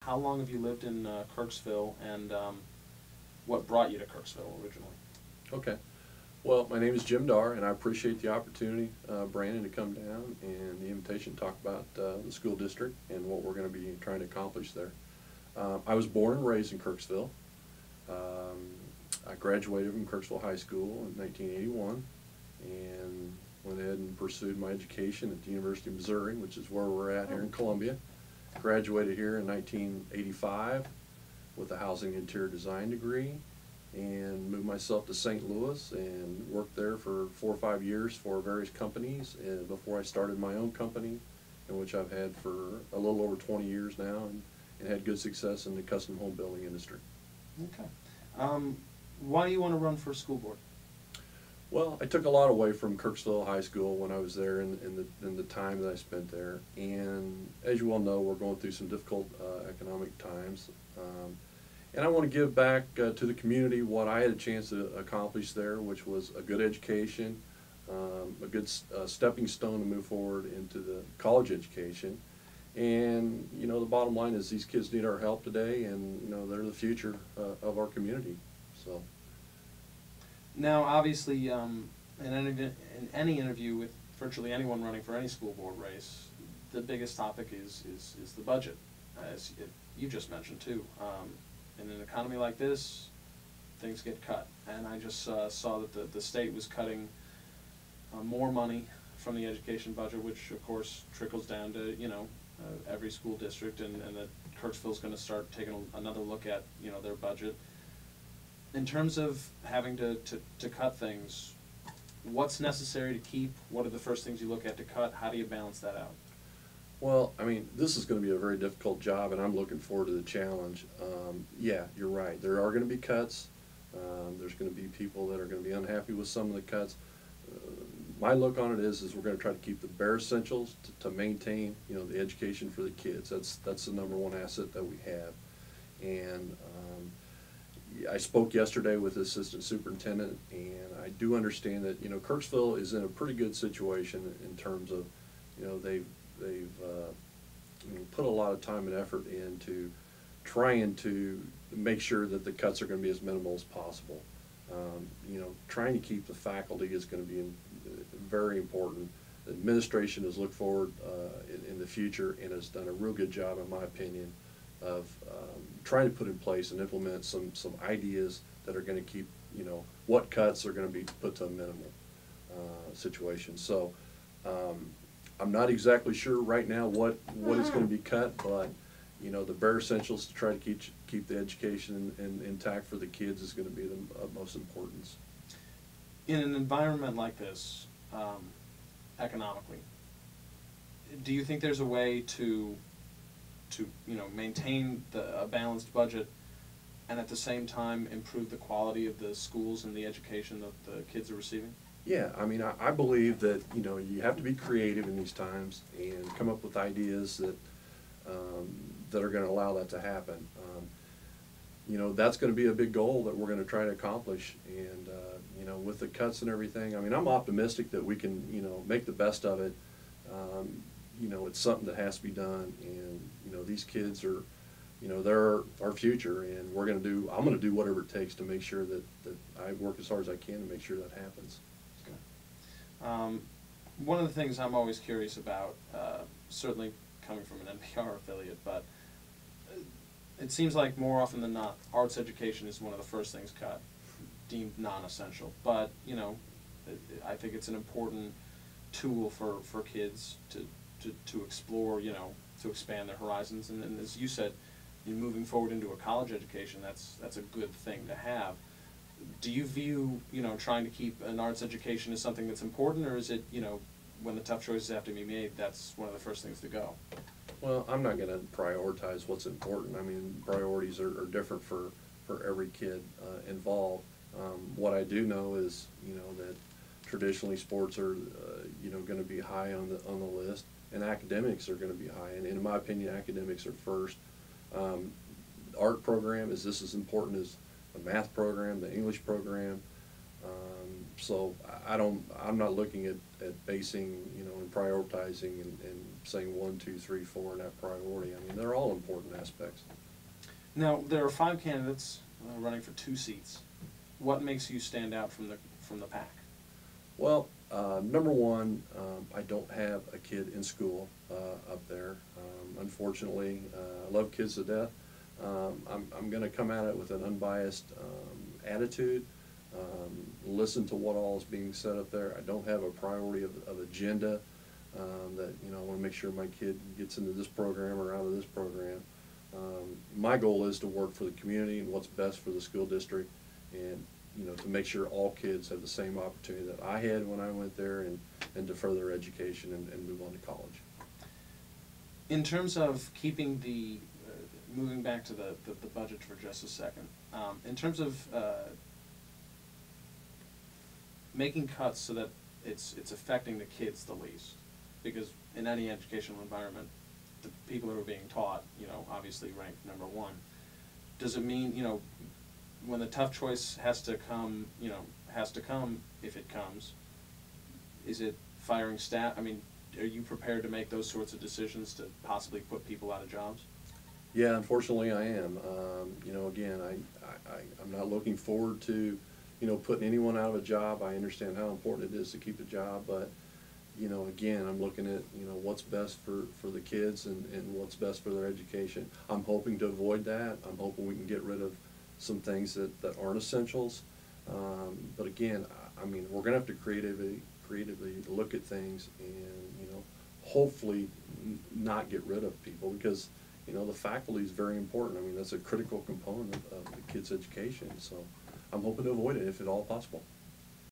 how long have you lived in Kirksville, and what brought you to Kirksville originally? Okay. Well, my name is Jim Darr, and I appreciate the opportunity, Brandon, to come down and the invitation to talk about the school district and what we're going to be trying to accomplish there. I was born and raised in Kirksville. I graduated from Kirksville High School in 1981 and went ahead and pursued my education at the University of Missouri, which is where we're at here in Columbia. Graduated here in 1985 with a housing interior design degree, and moved myself to St. Louis and worked there for 4 or 5 years for various companies before I started my own company, in which I've had for a little over 20 years now, and had good success in the custom home building industry. Okay. Why do you want to run for school board? Well, I took a lot away from Kirksville High School when I was there in the time that I spent there, and as you well know, we're going through some difficult economic times. And I want to give back to the community what I had a chance to accomplish there, which was a good education, a good stepping stone to move forward into the college education. And, you know, the bottom line is these kids need our help today, and, you know, they're the future of our community. So. Now, obviously, in any interview with virtually anyone running for any school board race, the biggest topic is the budget, as you just mentioned too. In an economy like this, things get cut, and I just saw that the state was cutting more money from the education budget, which of course trickles down to every school district, and that Kirksville's going to start taking another look at their budget. In terms of having to cut things, what's necessary to keep? What are the first things you look at to cut? How do you balance that out? Well, I mean, this is going to be a very difficult job, and I'm looking forward to the challenge. Yeah, you're right. There are going to be cuts. There's going to be people that are going to be unhappy with some of the cuts. My look on it is we're going to try to keep the bare essentials to maintain, the education for the kids. That's the #1 asset that we have. And I spoke yesterday with the assistant superintendent, and I do understand that Kirksville is in a pretty good situation in terms of they've put a lot of time and effort into trying to make sure that the cuts are going to be as minimal as possible. Trying to keep the faculty is going to be very important. The administration has looked forward in the future and has done a real good job, in my opinion, of trying to put in place and implement some ideas that are going to keep what cuts are going to be put to a minimal situation. So I'm not exactly sure right now what is going to be cut, but the bare essentials to try to keep the education intact for the kids is going to be the most importance. In an environment like this, economically, do you think there's a way to maintain a balanced budget and at the same time improve the quality of the schools and the education that the kids are receiving? Yeah, I mean, I believe that you have to be creative in these times and come up with ideas that that are going to allow that to happen. That's going to be a big goal that we're going to try to accomplish. And with the cuts and everything, I mean, I'm optimistic that we can make the best of it. It's something that has to be done, and these kids are they're our future, and I'm going to do whatever it takes to make sure that I work as hard as I can to make sure that happens. One of the things I'm always curious about, certainly coming from an NPR affiliate, but it seems like more often than not, arts education is one of the first things cut, deemed non-essential. But I think it's an important tool for kids to explore, to expand their horizons. And as you said, moving forward into a college education, that's a good thing to have. Do you view, trying to keep an arts education as something that's important, or is it, when the tough choices have to be made, that's one of the first things to go? Well, I'm not going to prioritize what's important. I mean, priorities are different for every kid involved. What I do know is, that traditionally sports are, going to be high on the list, and academics are going to be high. And in my opinion, academics are first. Art program is just as important as the math program, the English program. So I'm not looking at basing, you know, and prioritizing and saying 1, 2, 3, 4 in that priority. I mean, they're all important aspects. Now, there are 5 candidates running for 2 seats. What makes you stand out from the pack? Well, number one, I don't have a kid in school up there. Unfortunately, I love kids to death. I'm going to come at it with an unbiased attitude. Listen to what all is being said up there. I don't have a priority of agenda that, you know, I want to make sure my kid gets into this program or out of this program. My goal is to work for the community and what's best for the school district, and, you know, to make sure all kids have the same opportunity that I had when I went there, and to further education and move on to college. In terms of keeping the, moving back to the budget for just a second, in terms of making cuts so that it's affecting the kids the least, because in any educational environment, the people who are being taught, you know, obviously rank number 1. Does it mean, you know, when the tough choice has to come, you know, if it comes, is it firing staff? I mean, are you prepared to make those sorts of decisions to possibly put people out of jobs? Yeah, unfortunately I am. You know, again, I'm not looking forward to, you know, putting anyone out of a job. I understand how important it is to keep a job, but, you know, again, I'm looking at, you know, what's best for the kids and what's best for their education. I'm hoping to avoid that. I'm hoping we can get rid of some things that aren't essentials. But again, I mean, we're going to have to creatively look at things and, you know, hopefully not get rid of people, because, you know, the faculty is very important. I mean, that's a critical component of the kids' education. So I'm hoping to avoid it if at all possible.